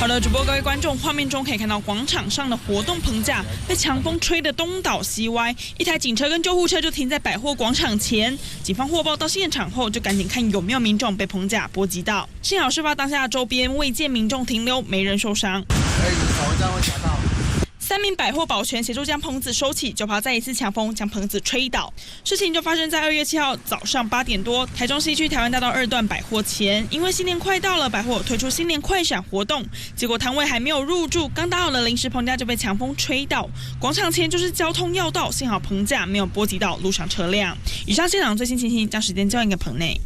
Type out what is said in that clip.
好的，主播各位观众，画面中可以看到广场上的活动棚架被强风吹得东倒西歪，一台警车跟救护车就停在百货广场前。警方获报到现场后，就赶紧看有没有民众被棚架波及到。幸好事发当下周边未见民众停留，没人受伤。3名百货保全协助将棚子收起，就怕再一次强风将棚子吹倒。事情就发生在2月7号早上8点多，台中西区台湾大道2段百货前，因为新年快到了，百货有推出新年快闪活动，结果摊位还没有入住，刚搭好的临时棚架就被强风吹倒。广场前就是交通要道，幸好棚架没有波及到路上车辆。以上现场最新情形，将时间交给棚内。